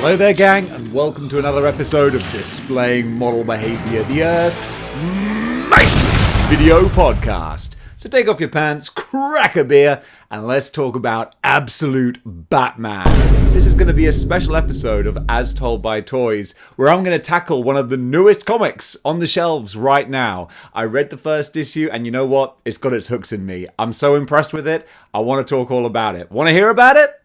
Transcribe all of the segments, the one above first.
Hello there, gang, and welcome to another episode of Displaying-Model-Behaviour, the Earth's mightiest video podcast. So take off your pants, crack a beer, and let's talk about absolute Batman. This is going to be a special episode of As Told by Toys, where I'm going to tackle one of the newest comics on the shelves right now. I read the first issue, and you know what? It's got its hooks in me. I'm so impressed with it, I want to talk all about it. Want to hear about it?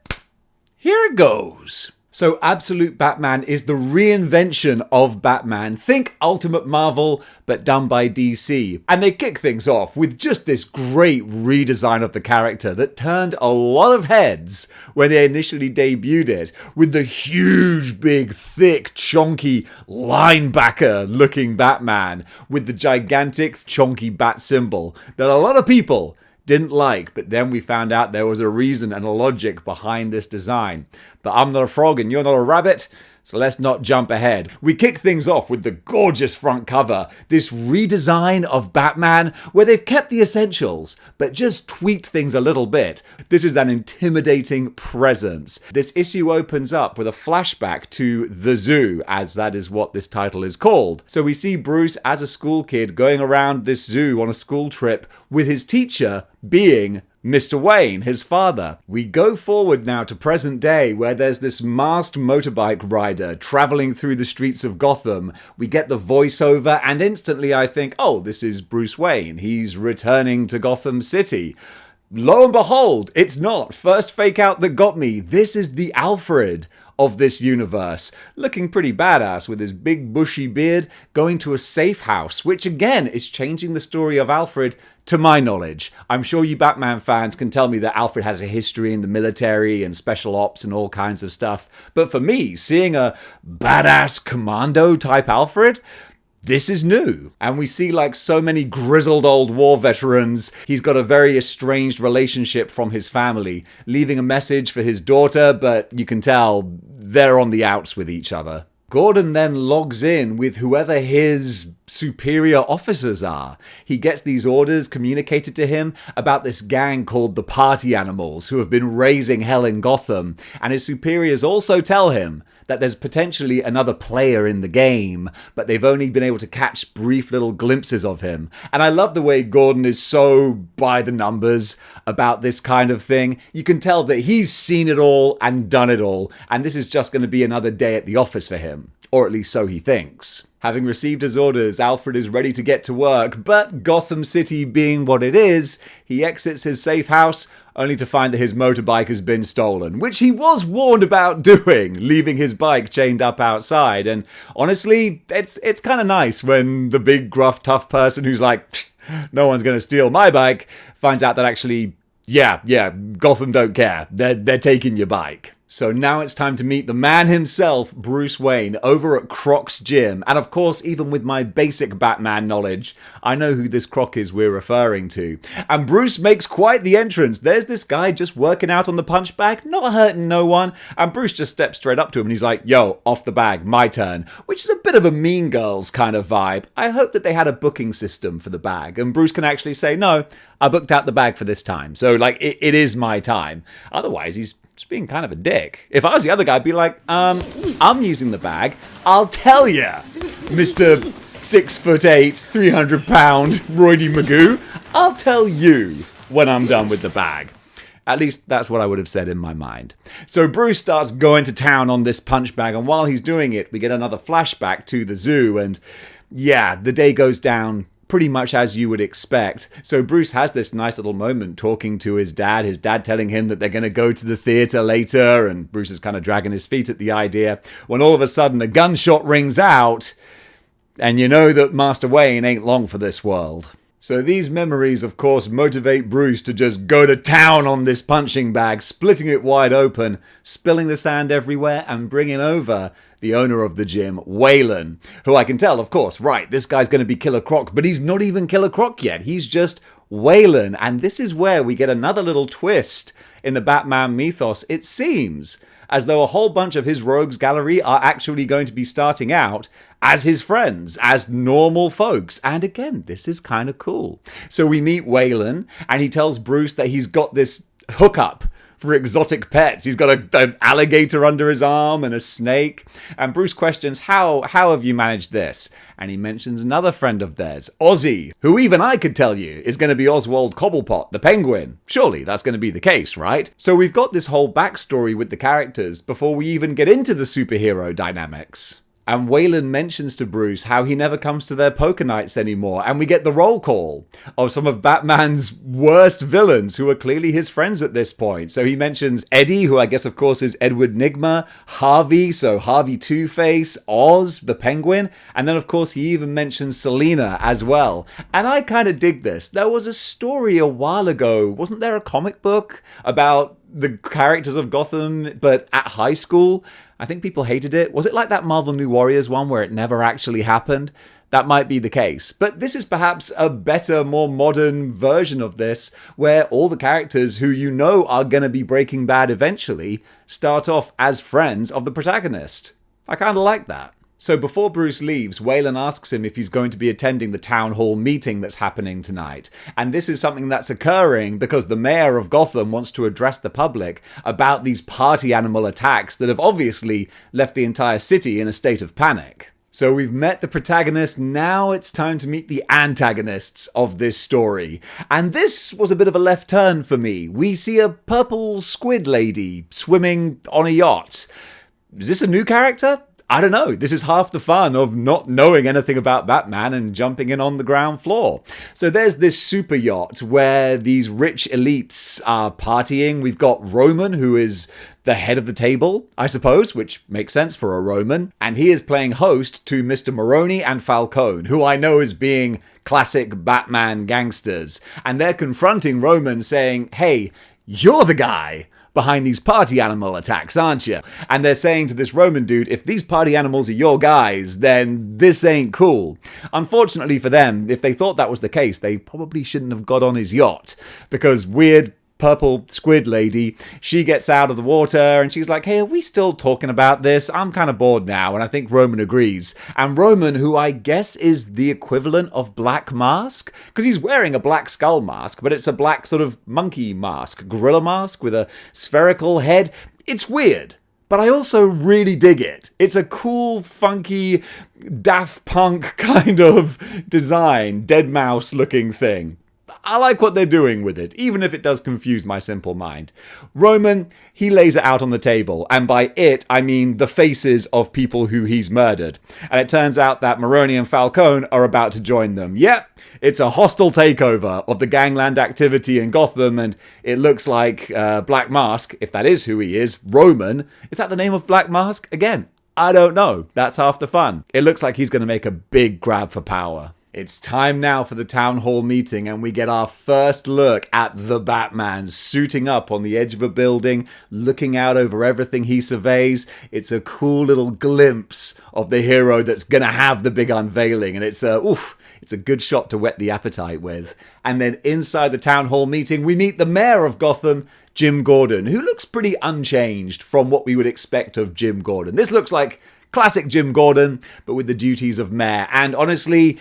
Here it goes. So Absolute Batman is the reinvention of Batman. Think Ultimate Marvel, but done by DC. And they kick things off with just this great redesign of the character that turned a lot of heads when they initially debuted it, with the huge, big, thick, chonky, linebacker-looking Batman with the gigantic, chonky bat symbol that a lot of people didn't like, but then we found out there was a reason and a logic behind this design. But I'm not a frog and you're not a rabbit, so let's not jump ahead. We kick things off with the gorgeous front cover, this redesign of Batman where they've kept the essentials, but just tweaked things a little bit. This is an intimidating presence. This issue opens up with a flashback to the zoo, as that is what this title is called. So we see Bruce as a school kid going around this zoo on a school trip with his teacher being Mr. Wayne, his father. We go forward now to present day where there's this masked motorbike rider traveling through the streets of Gotham. We get the voiceover and instantly I think, oh, this is Bruce Wayne. He's returning to Gotham City. Lo and behold, it's not. First fake out that got me. This is the Alfred of this universe, looking pretty badass with his big bushy beard, going to a safe house, which again is changing the story of Alfred to my knowledge. I'm sure you Batman fans can tell me that Alfred has a history in the military and special ops and all kinds of stuff, but for me, seeing a badass commando type Alfred, this is new. And we see, like so many grizzled old war veterans, he's got a very estranged relationship from his family, leaving a message for his daughter, but you can tell they're on the outs with each other. Gordon then logs in with whoever his superior officers are. He gets these orders communicated to him about this gang called the Party Animals who have been raising hell in Gotham, and his superiors also tell him that there's potentially another player in the game, but they've only been able to catch brief little glimpses of him. And I love the way Gordon is so by the numbers about this kind of thing. You can tell that he's seen it all and done it all, and this is just going to be another day at the office for him. Or at least so he thinks. Having received his orders, Alfred is ready to get to work, but Gotham City being what it is, he exits his safe house only to find that his motorbike has been stolen, which he was warned about doing, leaving his bike chained up outside. And honestly, it's kind of nice when the big, gruff, tough person who's like, no one's going to steal my bike, finds out that actually, yeah, Gotham don't care. They're taking your bike. So now it's time to meet the man himself, Bruce Wayne, over at Croc's gym. And of course, even with my basic Batman knowledge, I know who this Croc is we're referring to. And Bruce makes quite the entrance. There's this guy just working out on the punch bag, not hurting no one. And Bruce just steps straight up to him and he's like, yo, off the bag, my turn. Which is a bit of a Mean Girls kind of vibe. I hope that they had a booking system for the bag. And Bruce can actually say, no, I booked out the bag for this time. So like, it is my time. Otherwise, he's just being kind of a dick. If I was the other guy, I'd be like, I'm using the bag. I'll tell ya, Mr. 6'8", 300 pound Roidy Magoo. I'll tell you when I'm done with the bag. At least that's what I would have said in my mind. So Bruce starts going to town on this punch bag, and while he's doing it, we get another flashback to the zoo, and yeah, the day goes down pretty much as you would expect. So Bruce has this nice little moment talking to his dad telling him that they're going to go to the theater later, and Bruce is kind of dragging his feet at the idea, when all of a sudden a gunshot rings out, and you know that Master Wayne ain't long for this world. So these memories, of course, motivate Bruce to just go to town on this punching bag, splitting it wide open, spilling the sand everywhere, and bringing over the owner of the gym, Waylon, who I can tell, of course, right, this guy's going to be Killer Croc, but he's not even Killer Croc yet. He's just Waylon. And this is where we get another little twist in the Batman mythos, it seems, as though a whole bunch of his rogues gallery are actually going to be starting out as his friends, as normal folks. And again, this is kind of cool. So we meet Waylon, and he tells Bruce that he's got this hookup for exotic pets. He's got an alligator under his arm and a snake. And Bruce questions, how have you managed this? And he mentions another friend of theirs, Ozzy, who even I could tell you is going to be Oswald Cobblepot, the penguin. Surely that's going to be the case, right? So we've got this whole backstory with the characters before we even get into the superhero dynamics. And Waylon mentions to Bruce how he never comes to their poker nights anymore, and we get the roll call of some of Batman's worst villains who are clearly his friends at this point. So he mentions Eddie, who I guess of course is Edward Nygma, Harvey, so Harvey Two-Face, Oz, the Penguin, and then of course he even mentions Selina as well. And I kind of dig this. There was a story a while ago, wasn't there a comic book about the characters of Gotham, but at high school? I think people hated it. Was it like that Marvel New Warriors one where it never actually happened? That might be the case. But this is perhaps a better, more modern version of this, where all the characters who you know are going to be Breaking Bad eventually start off as friends of the protagonist. I kind of like that. So before Bruce leaves, Waylon asks him if he's going to be attending the town hall meeting that's happening tonight. And this is something that's occurring because the mayor of Gotham wants to address the public about these party animal attacks that have obviously left the entire city in a state of panic. So we've met the protagonist, now it's time to meet the antagonists of this story. And this was a bit of a left turn for me. We see a purple squid lady swimming on a yacht. Is this a new character? I don't know. This is half the fun of not knowing anything about Batman and jumping in on the ground floor. So there's this super yacht where these rich elites are partying. We've got Roman, who is the head of the table, I suppose, which makes sense for a Roman. And he is playing host to Mr. Maroni and Falcone, who I know as being classic Batman gangsters. And they're confronting Roman saying, hey, you're the guy behind these party animal attacks, aren't you? And they're saying to this Roman dude, if these party animals are your guys, then this ain't cool. Unfortunately for them, if they thought that was the case, they probably shouldn't have got on his yacht, because weird purple squid lady, she gets out of the water and she's like, hey, are we still talking about this? I'm kind of bored now. And I think Roman agrees. And Roman, who I guess is the equivalent of Black Mask, because he's wearing a black skull mask, but it's a black sort of monkey mask, gorilla mask with a spherical head. It's weird, but I also really dig it. It's a cool, funky, Daft Punk kind of design, deadmau5 looking thing. I like what they're doing with it, even if it does confuse my simple mind. Roman, he lays it out on the table, and by it, I mean the faces of people who he's murdered. And it turns out that Maroni and Falcone are about to join them. Yep, it's a hostile takeover of the gangland activity in Gotham, and it looks like Black Mask, if that is who he is, Roman. Is that the name of Black Mask? Again, I don't know. That's half the fun. It looks like he's going to make a big grab for power. It's time now for the town hall meeting, and we get our first look at the Batman suiting up on the edge of a building, looking out over everything he surveys. It's a cool little glimpse of the hero that's going to have the big unveiling, and it's a good shot to whet the appetite with. And then inside the town hall meeting, we meet the mayor of Gotham, Jim Gordon, who looks pretty unchanged from what we would expect of Jim Gordon. This looks like classic Jim Gordon, but with the duties of mayor. And honestly,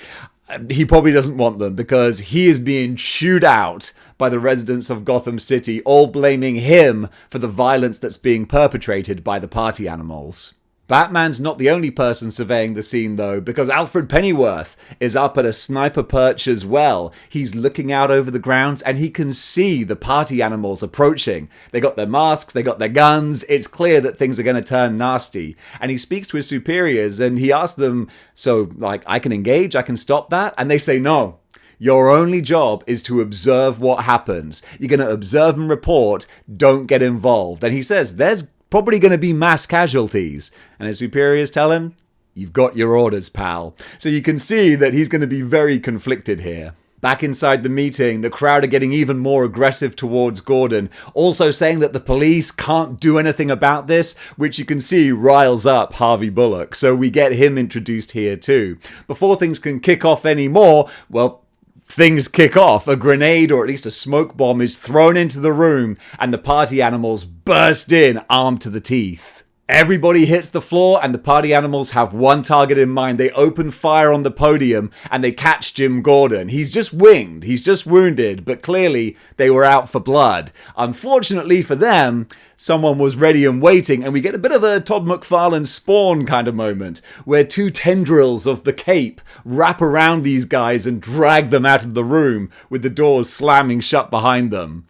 he probably doesn't want them, because he is being chewed out by the residents of Gotham City, all blaming him for the violence that's being perpetrated by the party animals. Batman's not the only person surveying the scene though, because Alfred Pennyworth is up at a sniper perch as well. He's looking out over the grounds and he can see the party animals approaching. They got their masks, they got their guns. It's clear that things are going to turn nasty. And he speaks to his superiors and he asks them, so like, I can engage, I can stop that? And they say no. Your only job is to observe what happens. You're going to observe and report, don't get involved. And he says there's probably going to be mass casualties. And his superiors tell him, you've got your orders, pal. So you can see that he's going to be very conflicted here. Back inside the meeting, the crowd are getting even more aggressive towards Gordon, also saying that the police can't do anything about this, which you can see riles up Harvey Bullock. So we get him introduced here too. Before things can kick off anymore, well, things kick off. A grenade, or at least a smoke bomb, is thrown into the room and the party animals burst in armed to the teeth. Everybody hits the floor and the party animals have one target in mind. They open fire on the podium and they catch Jim Gordon. He's just winged. He's just wounded, but clearly they were out for blood. Unfortunately for them, someone was ready and waiting, and we get a bit of a Todd McFarlane Spawn kind of moment where two tendrils of the cape wrap around these guys and drag them out of the room with the doors slamming shut behind them.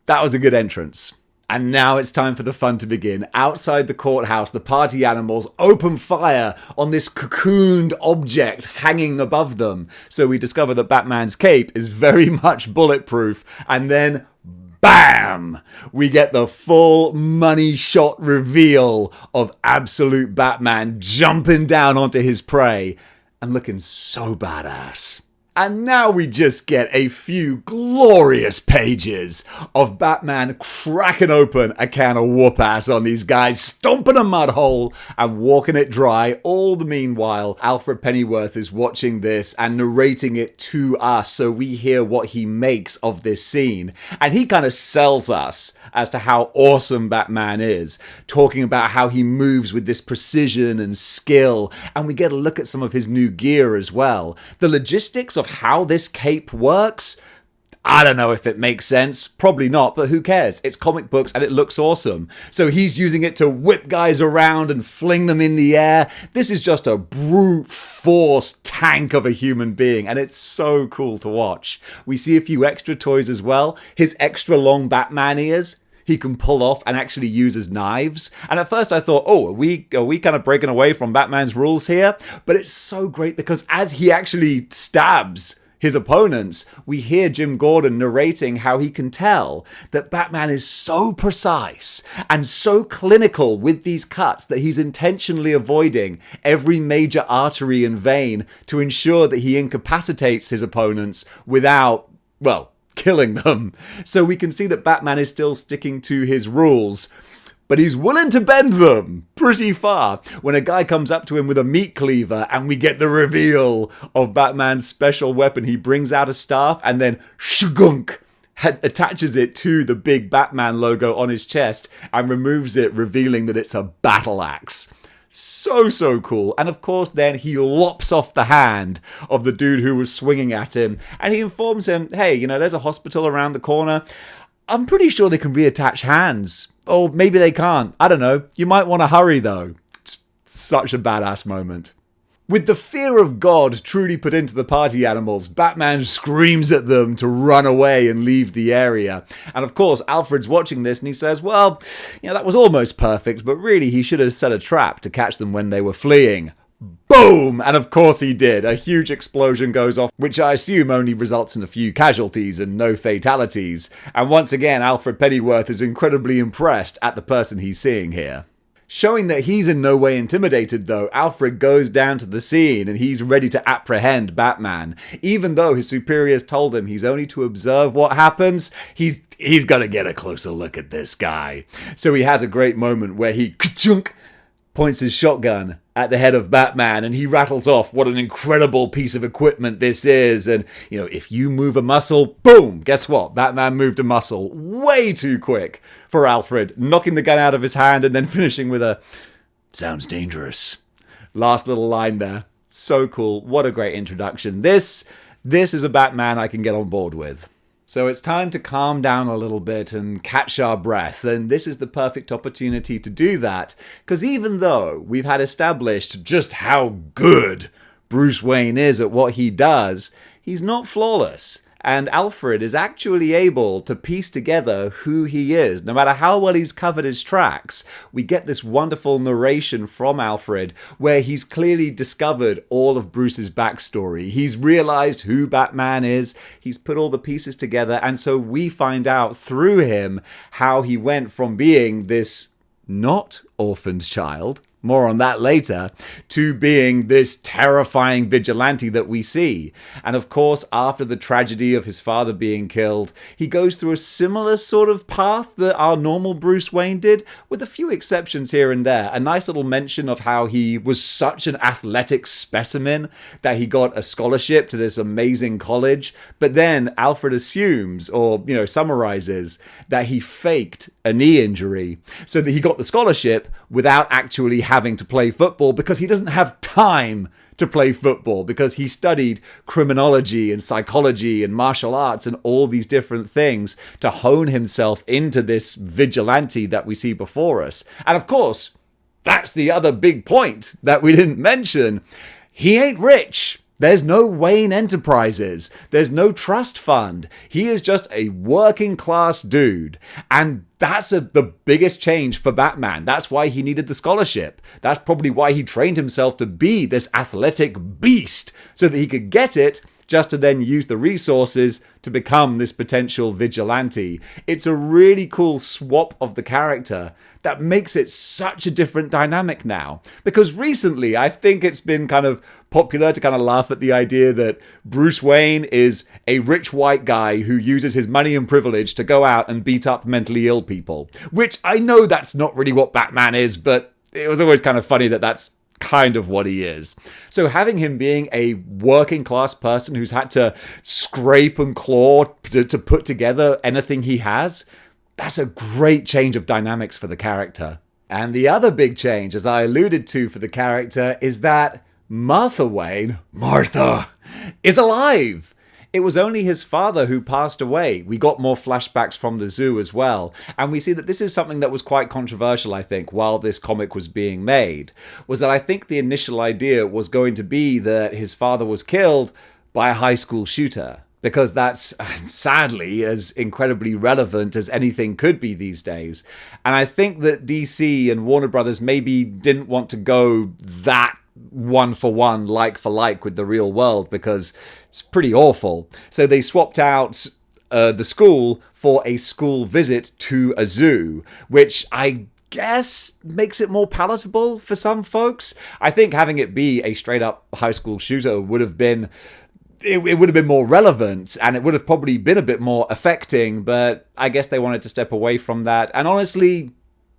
That was a good entrance. And now it's time for the fun to begin. Outside the courthouse, the party animals open fire on this cocooned object hanging above them. So we discover that Batman's cape is very much bulletproof. And then, bam! We get the full money shot reveal of absolute Batman jumping down onto his prey and looking so badass. And now we just get a few glorious pages of Batman cracking open a can of whoop-ass on these guys, stomping a mud hole and walking it dry. All the meanwhile, Alfred Pennyworth is watching this and narrating it to us so we hear what he makes of this scene. And he kind of sells us as to how awesome Batman is, talking about how he moves with this precision and skill, and we get a look at some of his new gear as well. The logistics of how this cape works, I don't know if it makes sense. Probably not, but who cares? It's comic books and it looks awesome. So he's using it to whip guys around and fling them in the air. This is just a brute force tank of a human being, and it's so cool to watch. We see a few extra toys as well. His extra long Batman ears he can pull off and actually use as knives. And at first I thought, oh, are we kind of breaking away from Batman's rules here? But it's so great because as he actually stabs his opponents, we hear Jim Gordon narrating how he can tell that Batman is so precise and so clinical with these cuts that he's intentionally avoiding every major artery and vein to ensure that he incapacitates his opponents without, well, killing them. So we can see that Batman is still sticking to his rules, but he's willing to bend them pretty far when a guy comes up to him with a meat cleaver and we get the reveal of Batman's special weapon. He brings out a staff and then shugunk attaches it to the big Batman logo on his chest and removes it, revealing that it's a battle axe. So cool. And of course then he lops off the hand of the dude who was swinging at him, and he informs him, hey, you know, there's a hospital around the corner. I'm pretty sure they can reattach hands. Or maybe they can't. I don't know. You might want to hurry though. It's such a badass moment. With the fear of God truly put into the party animals, Batman screams at them to run away and leave the area. And of course, Alfred's watching this and he says, well, you know, that was almost perfect, but really he should have set a trap to catch them when they were fleeing. Boom! And of course he did. A huge explosion goes off, which I assume only results in a few casualties and no fatalities. And once again, Alfred Pennyworth is incredibly impressed at the person he's seeing here. Showing that he's in no way intimidated though, Alfred goes down to the scene and he's ready to apprehend Batman. Even though his superiors told him he's only to observe what happens, he's got to get a closer look at this guy. So he has a great moment where he ka-chunk points his shotgun at the head of Batman and he rattles off what an incredible piece of equipment this is. And, you know, if you move a muscle, boom, guess what? Batman moved a muscle way too quick for Alfred, knocking the gun out of his hand and then finishing with a, sounds dangerous. Last little line there. So cool. What a great introduction. This is a Batman I can get on board with. So it's time to calm down a little bit and catch our breath, and this is the perfect opportunity to do that, because even though we've had established just how good Bruce Wayne is at what he does, he's not flawless. And Alfred is actually able to piece together who he is. No matter how well he's covered his tracks, we get this wonderful narration from Alfred where he's clearly discovered all of Bruce's backstory. He's realized who Batman is. He's put all the pieces together. And so we find out through him how he went from being this not orphaned child, more on that later, to being this terrifying vigilante that we see. And of course, after the tragedy of his father being killed, he goes through a similar sort of path that our normal Bruce Wayne did, with a few exceptions here and there. A nice little mention of how he was such an athletic specimen that he got a scholarship to this amazing college. But then Alfred assumes, or, summarizes, that he faked a knee injury so that he got the scholarship scholarship without actually having to play football because he doesn't have time to play football, because he studied criminology and psychology and martial arts and all these different things to hone himself into this vigilante that we see before us. And of course, that's the other big point that we didn't mention. He ain't rich. There's no Wayne Enterprises. There's no trust fund. He is just a working class dude. And that's the biggest change for Batman. That's why he needed the scholarship. That's probably why he trained himself to be this athletic beast, so that he could get it just to then use the resources to become this potential vigilante. It's a really cool swap of the character that makes it such a different dynamic now. Because recently, I think it's been kind of popular to kind of laugh at the idea that Bruce Wayne is a rich white guy who uses his money and privilege to go out and beat up mentally ill people. Which I know that's not really what Batman is, but it was always kind of funny that that's kind of what he is. So having him being a working class person who's had to scrape and claw to put together anything he has, that's a great change of dynamics for the character. And the other big change, as I alluded to for the character, is that Martha Wayne, is alive. It was only his father who passed away. We got more flashbacks from the zoo as well. And we see that this is something that was quite controversial, I think, while this comic was being made. Was that I think the initial idea was going to be that his father was killed by a high school shooter. Because that's, sadly, as incredibly relevant as anything could be these days. And I think that DC and Warner Brothers maybe didn't want to go that one for one, like for like with the real world, because it's pretty awful. So they swapped out the school for a school visit to a zoo, which I guess makes it more palatable for some folks. I think having it be a straight up high school shooter would have been... It would have been more relevant, and it would have probably been a bit more affecting, but I guess they wanted to step away from that. And honestly,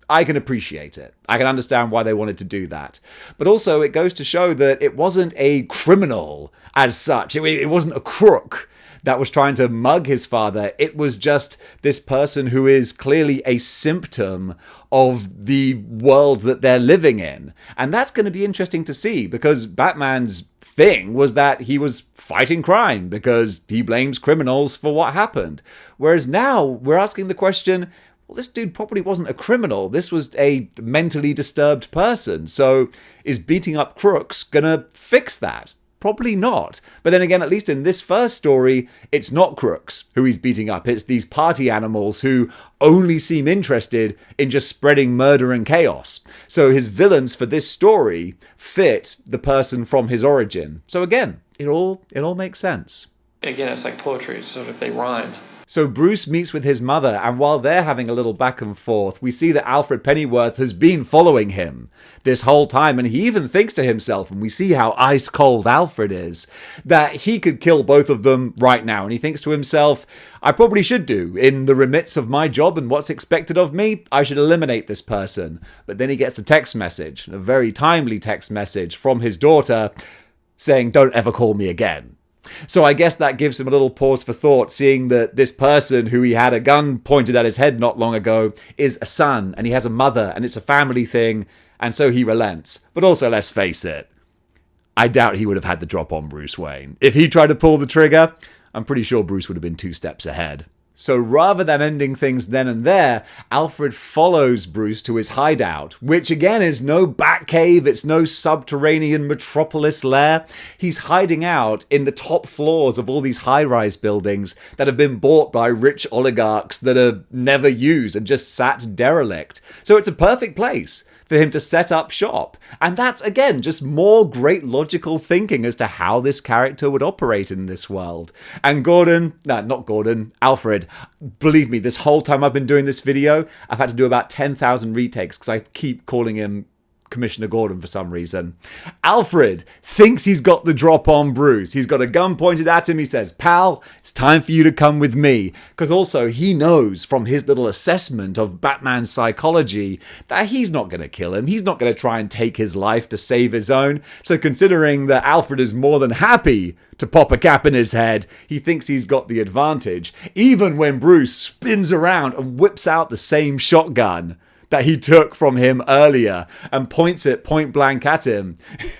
I can appreciate it. I can understand why they wanted to do that. But also, it goes to show that it wasn't a criminal as such. It wasn't a crook that was trying to mug his father. It was just this person who is clearly a symptom of the world that they're living in. And that's going to be interesting to see, because Batman's thing was that he was fighting crime because he blames criminals for what happened. Whereas now we're asking the question, well, this dude probably wasn't a criminal. This was a mentally disturbed person. So is beating up crooks gonna fix that? Probably not. But then again, at least in this first story, it's not crooks who he's beating up. It's these party animals who only seem interested in just spreading murder and chaos. So his villains for this story fit the person from his origin. So again, it all makes sense. Again, it's like poetry, sort of they rhyme. So Bruce meets with his mother, and while they're having a little back and forth, we see that Alfred Pennyworth has been following him this whole time, and he even thinks to himself, and we see how ice-cold Alfred is, that he could kill both of them right now. And he thinks to himself, I probably should do. In the remits of my job and what's expected of me, I should eliminate this person. But then he gets a text message, a very timely text message from his daughter, saying, don't ever call me again. So I guess that gives him a little pause for thought, seeing that this person who he had a gun pointed at his head not long ago is a son, and he has a mother, and it's a family thing, and so he relents. But also, let's face it, I doubt he would have had the drop on Bruce Wayne. If he tried to pull the trigger, I'm pretty sure Bruce would have been 2 steps ahead. So rather than ending things then and there, Alfred follows Bruce to his hideout, which again is no Batcave, it's no subterranean metropolis lair. He's hiding out in the top floors of all these high-rise buildings that have been bought by rich oligarchs that are never used and just sat derelict. So it's a perfect place for him to set up shop. And that's, again, just more great logical thinking as to how this character would operate in this world. And Alfred, believe me, this whole time I've been doing this video, I've had to do about 10,000 retakes because I keep calling him Commissioner Gordon for some reason. Alfred thinks he's got the drop on Bruce. He's got a gun pointed at him. He says, pal, it's time for you to come with me. Because also he knows from his little assessment of Batman's psychology that he's not going to kill him. He's not going to try and take his life to save his own. So considering that Alfred is more than happy to pop a cap in his head, he thinks he's got the advantage. Even when Bruce spins around and whips out the same shotgun that he took from him earlier and points it point blank at him.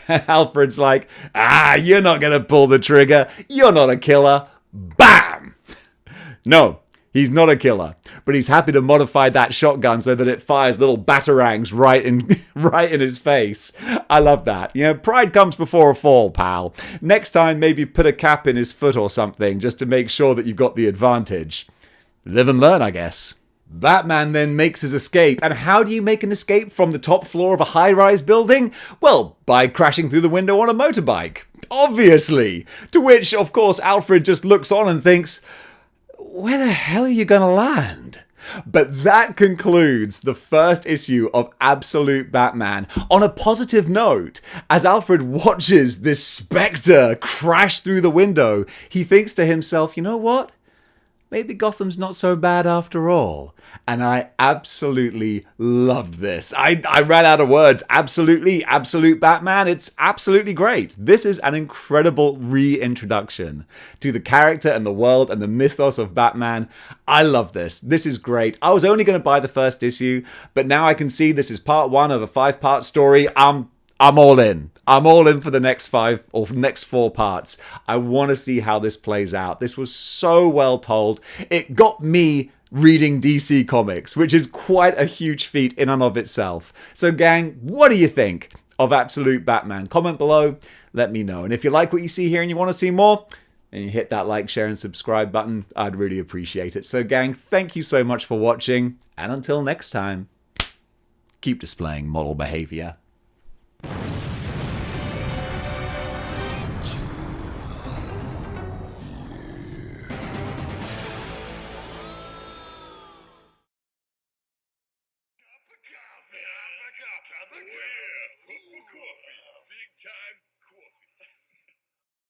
Alfred's like, you're not going to pull the trigger. You're not a killer. Bam! No, he's not a killer, but he's happy to modify that shotgun so that it fires little batarangs right in his face. I love that. Pride comes before a fall, pal. Next time, maybe put a cap in his foot or something just to make sure that you've got the advantage. Live and learn, I guess. Batman then makes his escape. And how do you make an escape from the top floor of a high-rise building? Well, by crashing through the window on a motorbike. Obviously. To which, of course, Alfred just looks on and thinks, where the hell are you going to land? But that concludes the first issue of Absolute Batman on a positive note. As Alfred watches this spectre crash through the window, he thinks to himself, you know what? Maybe Gotham's not so bad after all. And I absolutely loved this. I ran out of words. Absolutely, Absolute Batman. It's absolutely great. This is an incredible reintroduction to the character and the world and the mythos of Batman. I love this. This is great. I was only going to buy the first issue, but now I can see this is part one of a 5-part story. I'm all in. I'm all in for the next 5 or next 4 parts. I want to see how this plays out. This was so well told. It got me reading DC Comics, which is quite a huge feat in and of itself. So gang, what do you think of Absolute Batman? Comment below, let me know. And if you like what you see here and you want to see more, and you hit that like, share and subscribe button, I'd really appreciate it. So gang, thank you so much for watching, and until next time, keep displaying model behavior.